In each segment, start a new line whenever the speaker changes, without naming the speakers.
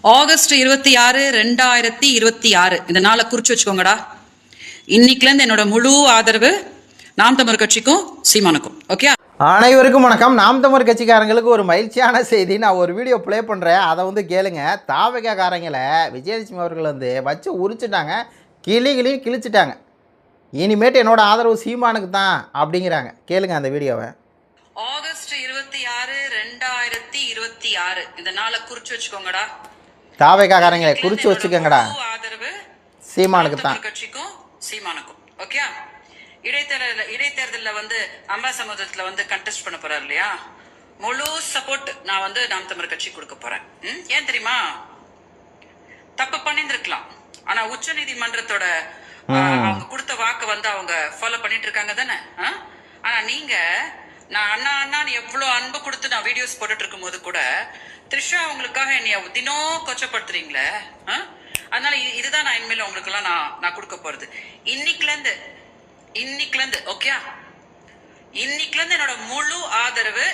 August 26, 2026 இந்த நாளை குறிச்சு வச்சுக்கோங்கடா. இன்னைக்குலேருந்து என்னோட முழு ஆதரவு நாம் தமிழர் கட்சிக்கும் சீமானுக்கும். ஓகே,
அனைவருக்கும் வணக்கம். நாம் தமிழர் கட்சிக்காரங்களுக்கு ஒரு மகிழ்ச்சியான செய்தி. நான் ஒரு வீடியோ ப்ளே பண்ணுறேன், அதை கேளுங்க. தாவகாரங்களை விஜயலட்சுமி அவர்கள் வச்சு உரிச்சிட்டாங்க, கிழிச்சிட்டாங்க. இனிமேட்டு என்னோட ஆதரவு சீமானுக்கு தான் அப்படிங்கிறாங்க. கேளுங்க அந்த வீடியோவை.
ஆகஸ்ட் 26, 2026 இந்த நாளை குறிச்சு வச்சுக்கோங்கடா.
தாவகாரங்களை குறிச்சு வச்சுக்கோங்கடா,
ஆதரவு
சீமானுக்கு தான்.
கட்சிக்கும் சீமானுக்கும். ஓகே, இடைத்தேர்தலில் அம்பாசமுத்திரத்துல கண்டெஸ்ட் பண்ண போறாரு இல்லையா, முழு சப்போர்ட் நான் நாம் தமிழர் கட்சி கொடுக்க போறேன். ஏன் தெரியுமா? தப்பு பண்ணிருக்கலாம், ஆனா உச்ச நீதிமன்றத்தோட அவங்க கொடுத்த வாக்கு அவங்க ஃபாலோ பண்ணிட்டு இருக்காங்க தானே. ஆனா நீங்க நான் அண்ணா அண்ணான்னு எவ்வளவு அன்பு கொடுத்து நான் வீடியோஸ் போட்டுட்டு இருக்கும் போது கூட த்ரிஷா அவங்களுக்காக என்னைய தினம் கொச்சப்படுத்துறீங்களே. அதனால இதுதான் நான் இனிமேல் உங்களுக்கு எல்லாம் நான் கொடுக்க போறது. இன்னைக்குல இருந்து ஓகே, இன்னைக்குல இருந்து என்னோட முழு ஆதரவு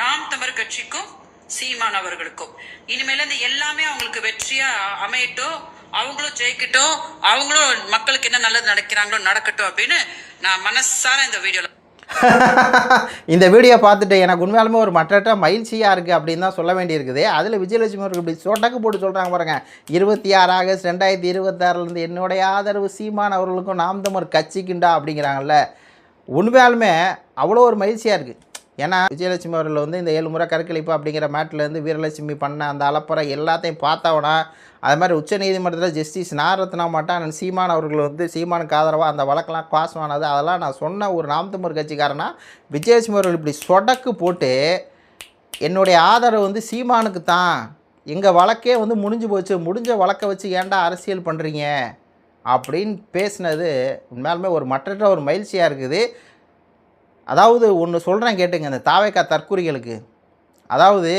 நாம் தமிழர் கட்சிக்கும் சீமான் அவர்களுக்கும். இனிமேல இருந்து எல்லாமே அவங்களுக்கு வெற்றியா அமையட்டும், அவங்களும் ஜெயிக்கட்டும், அவங்களும் மக்களுக்கு என்ன நல்லது நடக்கிறாங்களோ நடக்கட்டும் அப்படின்னு நான் மனசார இந்த வீடியோல
இந்த வீடியோ பார்த்துட்டு எனக்கு உண்மையாலுமே ஒரு மற்ற மகிழ்ச்சியாக இருக்குது அப்படின்னு தான் சொல்ல வேண்டியிருக்குது. அதில் விஜயலட்சுமி அவர்கள் இப்படி சொட்டக்கு போட்டு சொல்கிறாங்க பாருங்கள். 26 ஆகஸ்ட் 2026 என்னுடைய ஆதரவு சீமான் அவர்களுக்கும் நாம் தமிழர் கட்சிக்குண்டா அப்படிங்கிறாங்கல்ல. உண்மையாலுமே அவ்வளோ ஒரு மகிழ்ச்சியாக இருக்குது. ஏன்னா விஜயலட்சுமி அவர்கள் இந்த 7 முறை கருக்கலைப்பு அப்படிங்கிற மேட்டிலேருந்து வீரலட்சுமி பண்ண அந்த அலப்பறை எல்லாத்தையும் பார்த்தவனா, அது மாதிரி உச்சநீதிமன்றத்தில் ஜஸ்டிஸ் நாரத்னா மட்டும் சீமான் அவர்கள் சீமானுக்கு ஆதரவாக அந்த வழக்கெல்லாம் பாஸ் ஆனது, அதெல்லாம் நான் சொன்ன ஒரு நாம் தமிழர் கட்சிக்காரனா விஜயலட்சுமி அவர்கள் இப்படி சொடக்கு போட்டு என்னுடைய ஆதரவு சீமானுக்கு தான், எங்கள் வழக்கே முடிஞ்சு போச்சு, முடிஞ்ச வழக்கை வச்சு ஏன்டா அரசியல் பண்ணுறீங்க அப்படின்னு பேசினது உண்மையாலுமே ஒரு மற்ற ஒரு மகிழ்ச்சியாக இருக்குது. அதாவது ஒன்று சொல்கிறேன் கேட்டுங்க, அந்த தாவேக்கா தற்குறிகளுக்கு. அதாவது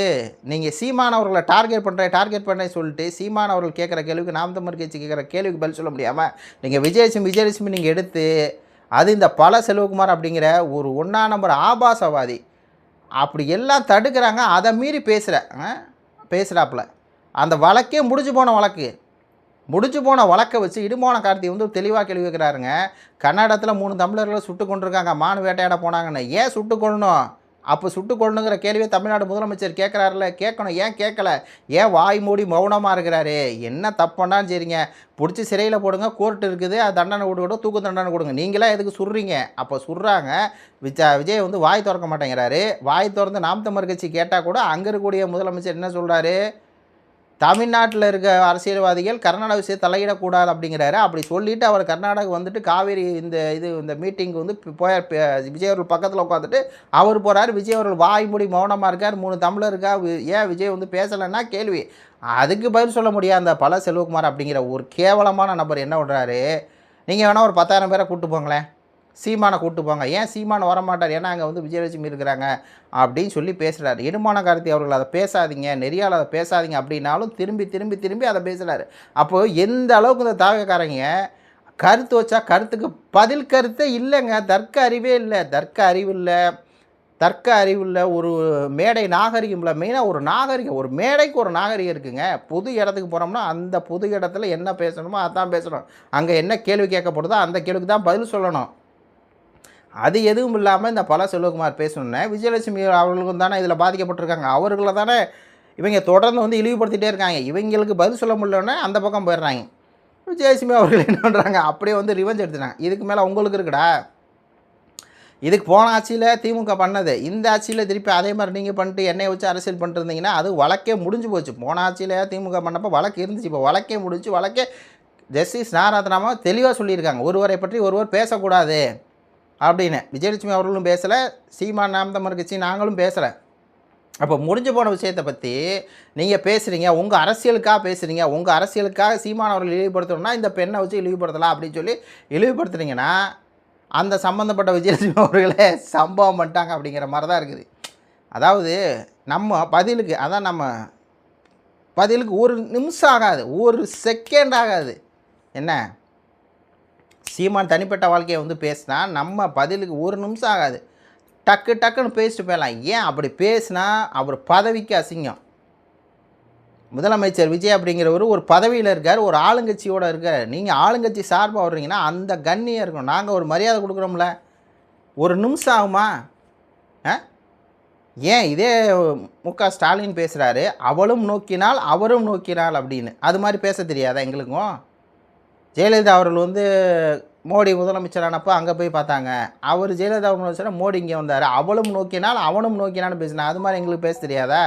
நீங்கள் சீமான் அவர்களை டார்கெட் பண்ணுறேன்னு சொல்லிட்டு சீமான் அவர்கள் கேட்குற கேள்விக்கு நாம் தமிழர் கட்சி கேட்குற கேள்விக்கு பதில் சொல்ல முடியாமல் நீங்கள் விஜயலட்சுமி நீங்கள் எடுத்து அது இந்த பல செல்வகுமார் அப்படிங்கிற ஒரு 1ஆம் நம்பர் ஆபாசவாதி அப்படி எல்லாம் தடுக்கிறாங்க. அதை மீறி பேசுகிறாப்புல அந்த வழக்கே முடிஞ்சு போன வழக்கை வச்சு இடுமான கார்த்தி தெளிவாக கேள்வி வைக்கிறாருங்க. கர்நாடகத்தில் 3 தமிழர்களை சுட்டு கொண்டிருக்காங்க, மானு வேட்டையாட போனாங்கன்னு. ஏன் சுட்டு கொள்ளணும்? அப்போ சுட்டு கொள்ளணுங்கிற கேள்வியை தமிழ்நாடு முதலமைச்சர் கேட்குறாருல, கேட்கணும். ஏன் கேட்கல? ஏன் வாய் மூடி மௌனமாக இருக்கிறாரு? என்ன தப்புன்னாலும் சரிங்க, பிடிச்சி சிறையில் போடுங்க, கோர்ட் இருக்குது, அது தண்டனை கொடுக்கட்டும், தூக்கு தண்டனை கொடுங்க. நீங்களாம் எதுக்கு சுடுறீங்க? அப்போ சுடுறாங்க. விஜய் வாய் திறக்க மாட்டேங்கிறாரு. வாய் திறந்து நாம் தமிழர் கட்சி கேட்டால் கூட அங்கே இருக்கக்கூடிய முதலமைச்சர் என்ன சொல்கிறாரு? தமிழ்நாட்டில் இருக்க அரசியல்வாதிகள் கர்நாடக விஷயத்தை தலையிடக்கூடாது அப்படிங்கிறாரு. அப்படி சொல்லிவிட்டு அவர் கர்நாடகா காவேரி இந்த மீட்டிங் விஜய் அவர்கள் பக்கத்தில் உட்காந்துட்டு அவர் போகிறார். விஜய் அவர்கள் வாய் மூடி மௌனமாக இருக்கார். 3 தமிழர் இருக்கா, ஏன் விஜய் பேசலைன்னா கேள்வி. அதுக்கு பதில் சொல்ல முடியாது அந்த பல செல்வகுமார் அப்படிங்கிற ஒரு கேவலமான நபர் என்ன பண்ணுறாரு? நீங்கள் வேணால் ஒரு 10,000 பேரை கூப்பிட்டு போங்களேன், சீமானை கூப்பிட்டு போங்க. ஏன் சீமான் வரமாட்டார்? ஏன்னா அங்கே விஜயலட்சுமி இருக்கிறாங்க அப்படின்னு சொல்லி பேசுகிறாரு. இடுமான கார்த்தி அவர்கள் அதை பேசாதீங்க, நெறியால் அதை பேசாதீங்க அப்படின்னாலும் திரும்பி அதை பேசுகிறாரு. அப்போது எந்த அளவுக்கு இந்த தாவகாரங்க கருத்து வச்சா கருத்துக்கு பதில் கருத்தே இல்லைங்க. தர்க்க அறிவு இல்லை, ஒரு மேடை நாகரிகம் இல்லை. மெயினாக ஒரு நாகரிகம், ஒரு மேடைக்கு ஒரு நாகரிகம் இருக்குங்க. பொது இடத்துக்கு போனோம்னா அந்த பொது இடத்துல என்ன பேசணுமோ அதான் பேசணும். அங்கே என்ன கேள்வி கேட்கப்படுதோ அந்த கேள்விக்கு தான் பதில் சொல்லணும். அது எதுவும் இல்லாமல் இந்த பல செல்வகுமார் பேசணுன்னே விஜயலட்சுமி அவர்களுக்கும் தானே இதில் பாதிக்கப்பட்டிருக்காங்க. அவர்களை தானே இவங்க தொடர்ந்து இழிவுபடுத்திகிட்டே இருக்காங்க. இவங்களுக்கு பதில் சொல்ல முடியலன்னா அந்த பக்கம் போயிடுறாங்க. விஜயலட்சுமி அவர்கள் என்ன பண்ணுறாங்க? அப்படியே ரிவெஞ்ச் எடுத்துட்டாங்க. இதுக்கு மேலே உங்களுக்கு இருக்குடா. இதுக்கு போன ஆட்சியில் திமுக பண்ணது, இந்த ஆட்சியில் திருப்பி அதே மாதிரி நீங்கள் பண்ணிட்டு எண்ணெயை வச்சு அரசியல் பண்ணிட்டு இருந்தீங்கன்னா அது வழக்கே முடிஞ்சு போச்சு. போன ஆட்சியில் திமுக பண்ணப்போ வழக்கு இருந்துச்சு, இப்போ வழக்கே முடிஞ்சு. வழக்கே ஜஸ்டிஸ் நாரத்னாமா தெளிவாக சொல்லியிருக்காங்க, ஒருவரை பற்றி ஒருவர் பேசக்கூடாது அப்படின்னு. விஜயலட்சுமி அவர்களும் பேசலை, சீமான் நாம் தமிழர் கட்சி நாங்களும் பேசலை. அப்போ முடிஞ்சு போன விஷயத்தை பற்றி நீங்கள் பேசுகிறீங்க, உங்கள் அரசியலுக்காக சீமான் அவர்கள் இழிவுபடுத்தணும்னா இந்த பெண்ணை வச்சு இழிவுபடுத்தலாம் அப்படின்னு சொல்லி இழிவுபடுத்துனீங்கன்னா அந்த சம்மந்தப்பட்ட விஜயலட்சுமி அவர்களே சம்பவம் பண்ணிட்டாங்க அப்படிங்கிற மாதிரி தான் இருக்குது. அதாவது நம்ம பதிலுக்கு ஒரு நிமிஷம் ஆகாது, ஒரு செகண்ட் ஆகாது. என்ன சீமான் தனிப்பட்ட வாழ்க்கையை பேசினா நம்ம பதிலுக்கு ஒரு நிமிஷம் ஆகாது, டக்குன்னு பேசிட்டு போயிடலாம். ஏன் அப்படி பேசினா அவர் பதவிக்கு அசிங்கம். முதலமைச்சர் விஜய் அப்படிங்கிறவர் ஒரு பதவியில் இருக்கார், ஒரு ஆளுங்கட்சியோடு இருக்கார். நீங்கள் ஆளுங்கட்சி சார்பாக வர்றீங்கன்னா அந்த கண்ணியம் இருக்கணும். நாங்கள் ஒரு மரியாதை கொடுக்குறோம்ல, ஒரு நிமிஷம் ஆகுமா? ஏன் இதே முக ஸ்டாலின் பேசுகிறாரு, அவளும் நோக்கினால் அவரும் நோக்கினாள் அப்படின்னு. அது மாதிரி பேச தெரியாதா எங்களுக்கும்? ஜெயலலிதா அவர்கள் வந்து மோடி முதலமைச்சரானப்போ அங்கே போய் பார்த்தாங்க. அவர் ஜெயலலிதா முதலமைச்சராக மோடி இங்கே வந்தார். அவளும் நோக்கினால் அவனும் நோக்கினான்னு பேசினா. அது மாதிரி எங்களுக்கு பேச தெரியாதா?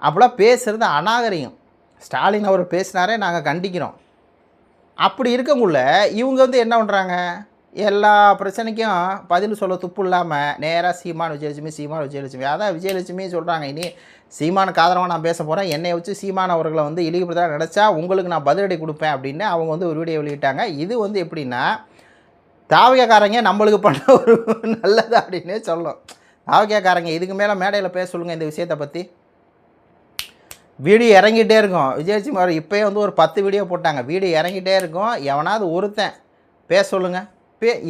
அப்போலாம் பேசுகிறது அநாகரிகம். ஸ்டாலின் அவர் பேசினாரே நாங்கள் கண்டிக்கிறோம். அப்படி இருக்கக்குள்ள இவங்க வந்து என்ன பண்ணுறாங்க, எல்லா பிரச்சனைக்கும் பதில் சொல்ல துப்பு இல்லாமல் நேராக சீமான் விஜயலட்சுமி அதான் விஜயலட்சுமி சொல்கிறாங்க. இனி சீமானுக்கு ஆதரவாக நான் பேச போகிறேன், என்னை வச்சு சீமான் அவர்களை வந்து இழிவுபடுத்த நினச்சா உங்களுக்கு நான் பதிலடி கொடுப்பேன் அப்படின்னு அவங்க வந்து ஒரு வீடியோ வெளியிட்டாங்க. இது வந்து எப்படின்னா, தாவகக்காரங்க நம்மளுக்கு பண்ண ஒரு நல்லது அப்படின்னு சொல்லணும். தாவகக்காரங்க இதுக்கு மேலே மேடையில் பேச சொல்லுங்கள் இந்த விஷயத்தை பற்றி. வீடியோ இறங்கிட்டே இருக்கும். விஜயலட்சுமி அவர் இப்போயே வந்து ஒரு 10 வீடியோ போட்டாங்க. வீடியோ இறங்கிட்டே இருக்கும். எவனாவது ஒருத்தன் பேச சொல்லுங்கள்.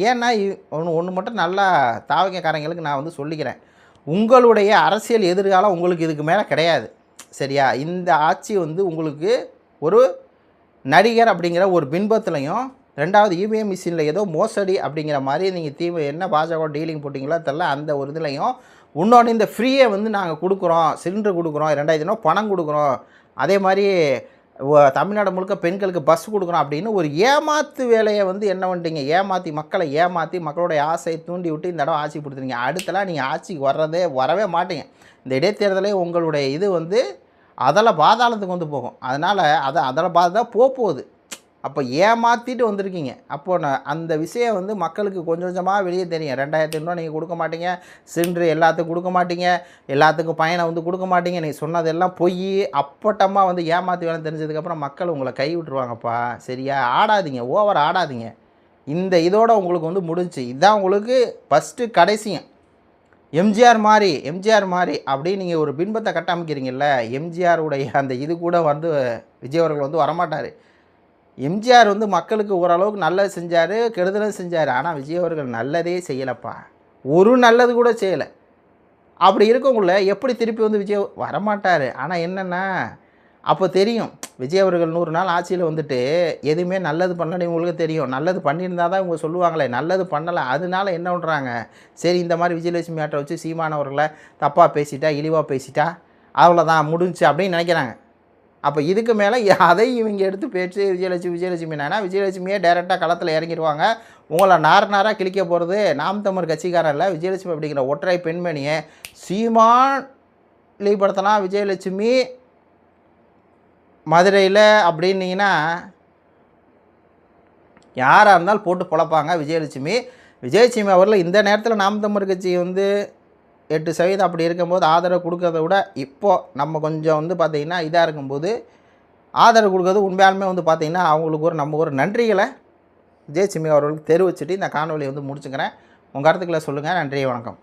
ஏன்னா ஒன்று மட்டும் நல்லா தாவகக்காரங்களுக்கு நான் வந்து சொல்லிக்கிறேன், உங்களுடைய அரசியல் எதிர்காலம் உங்களுக்கு இதுக்கு மேலே கிடையாது. சரியா? இந்த ஆட்சி வந்து உங்களுக்கு ஒரு நடிகர் அப்படிங்கிற ஒரு பின்பத்துலையும், ரெண்டாவது இவிஎம் மிஷினில் ஏதோ மோசடி அப்படிங்கிற மாதிரி நீங்கள் என்ன பாஜக டீலிங் போட்டிங்களோ தெரில, அந்த ஒரு இதுலையும் இன்னொன்று இந்த ஃப்ரீயை வந்து நாங்கள் கொடுக்குறோம், சிலிண்டர் கொடுக்குறோம், 2000 பணம் கொடுக்குறோம், அதே மாதிரி தமிழ்நாடு முழுக்க பெண்களுக்கு பஸ் கொடுக்குறோம் அப்படின்னு ஒரு ஏமாத்து வேலையை வந்து என்ன பண்ணிட்டீங்க, மக்களை ஏமாற்றி மக்களுடைய ஆசையை தூண்டி விட்டு இந்த இடம் ஆட்சி கொடுத்துருங்க. அடுத்தலாம் நீங்கள் ஆட்சிக்கு வரவே மாட்டீங்க. இந்த இடைத்தேர்தலே உங்களுடைய இது வந்து அதில் பாதாளத்துக்கு வந்து போகும். அதனால் அதில் பாதான் போகுது. அப்போ ஏமாற்றிட்டு வந்திருக்கீங்க. அப்போது அந்த விஷயம் வந்து மக்களுக்கு கொஞ்சம் கொஞ்சமாக வெளியே தெரியும். 2000 நீங்கள் கொடுக்க மாட்டீங்க, சிலிண்டர் எல்லாத்துக்கும் கொடுக்க மாட்டீங்க, எல்லாத்துக்கும் பயனை வந்து கொடுக்க மாட்டீங்க, நீங்கள் சொன்னதெல்லாம் பொய் அப்பட்டமாக வந்து ஏமாற்றி வேலை தெரிஞ்சதுக்கப்புறம் மக்கள் உங்களை கை விட்டுருவாங்கப்பா. சரியா? ஆடாதீங்க, ஓவர் ஆடாதீங்க. இந்த இதோட உங்களுக்கு வந்து முடிஞ்சு. இதுதான் உங்களுக்கு ஃபஸ்ட்டு கடைசியும். எம்ஜிஆர் மாதிரி அப்படின்னு நீங்கள் ஒரு பின்பத்தை கட்டமைக்கிறீங்கல்ல, எம்ஜிஆருடைய அந்த இது கூட வந்து விஜய் அவர்கள் வந்து வரமாட்டார். எம்ஜிஆர் வந்து மக்களுக்கு ஓரளவுக்கு நல்லது செஞ்சார், கெடுதலும் செஞ்சார். ஆனால் விஜய் அவர்கள் நல்லதே செய்யலைப்பா, ஒரு நல்லது கூட செய்யலை. அப்படி இருக்கவங்கள எப்படி திருப்பி வந்து விஜய் வரமாட்டார். ஆனால் என்னென்னா, அப்போ தெரியும் விஜய் அவர்கள் 100 நாள் ஆட்சியில் வந்துட்டு எதுவுமே நல்லது பண்ணலன்னு இவங்களுக்கு தெரியும். நல்லது பண்ணியிருந்தால் தான் இவங்க சொல்லுவாங்களே, நல்லது பண்ணலை. அதனால என்ன பண்ணுறாங்க, சரி இந்த மாதிரி விஜயலட்சுமி ஆட்டை வச்சு சீமானவர்களை தப்பாக பேசிட்டா, இழிவாக பேசிட்டா, அவ்வளோதான் முடிஞ்சு அப்படின்னு நினைக்கிறாங்க. அப்போ இதுக்கு மேலே அதை இவங்க எடுத்து பேச்சு விஜயலட்சுமி என்னன்னா, விஜயலட்சுமியே டைரெக்டாக களத்தில் இறங்கிடுவாங்க. உங்களை நாராக கிழிக்க போகிறது நாம் தமிழர் கட்சிக்காரன் இல்லை, விஜயலட்சுமி அப்படிங்கிற ஒற்றை பெண்மணியை சீமான் வெளிப்படுத்தலாம். விஜயலட்சுமி மதுரையில் அப்படின்னீங்கன்னா யாராக இருந்தாலும் போட்டு பொழப்பாங்க. விஜயலட்சுமி அவர்கள் இந்த நேரத்தில் நாம் தமிழர் கட்சி வந்து 8% அப்படி இருக்கும்போது ஆதரவு கொடுக்கறத விட இப்போது நம்ம கொஞ்சம் வந்து பார்த்திங்கன்னா இதாக இருக்கும்போது ஆதரவு கொடுக்கறது உண்மையாலுமே வந்து பார்த்திங்கன்னா அவங்களுக்கு நம்ம ஒரு நன்றிகளை விஜயலட்சுமி அவர்களுக்கு தெரிவிச்சுட்டு இந்த காணொலியை வந்து முடிச்சுக்கிறேன். உங்கள் கருத்துக்களை சொல்லுங்கள். நன்றி, வணக்கம்.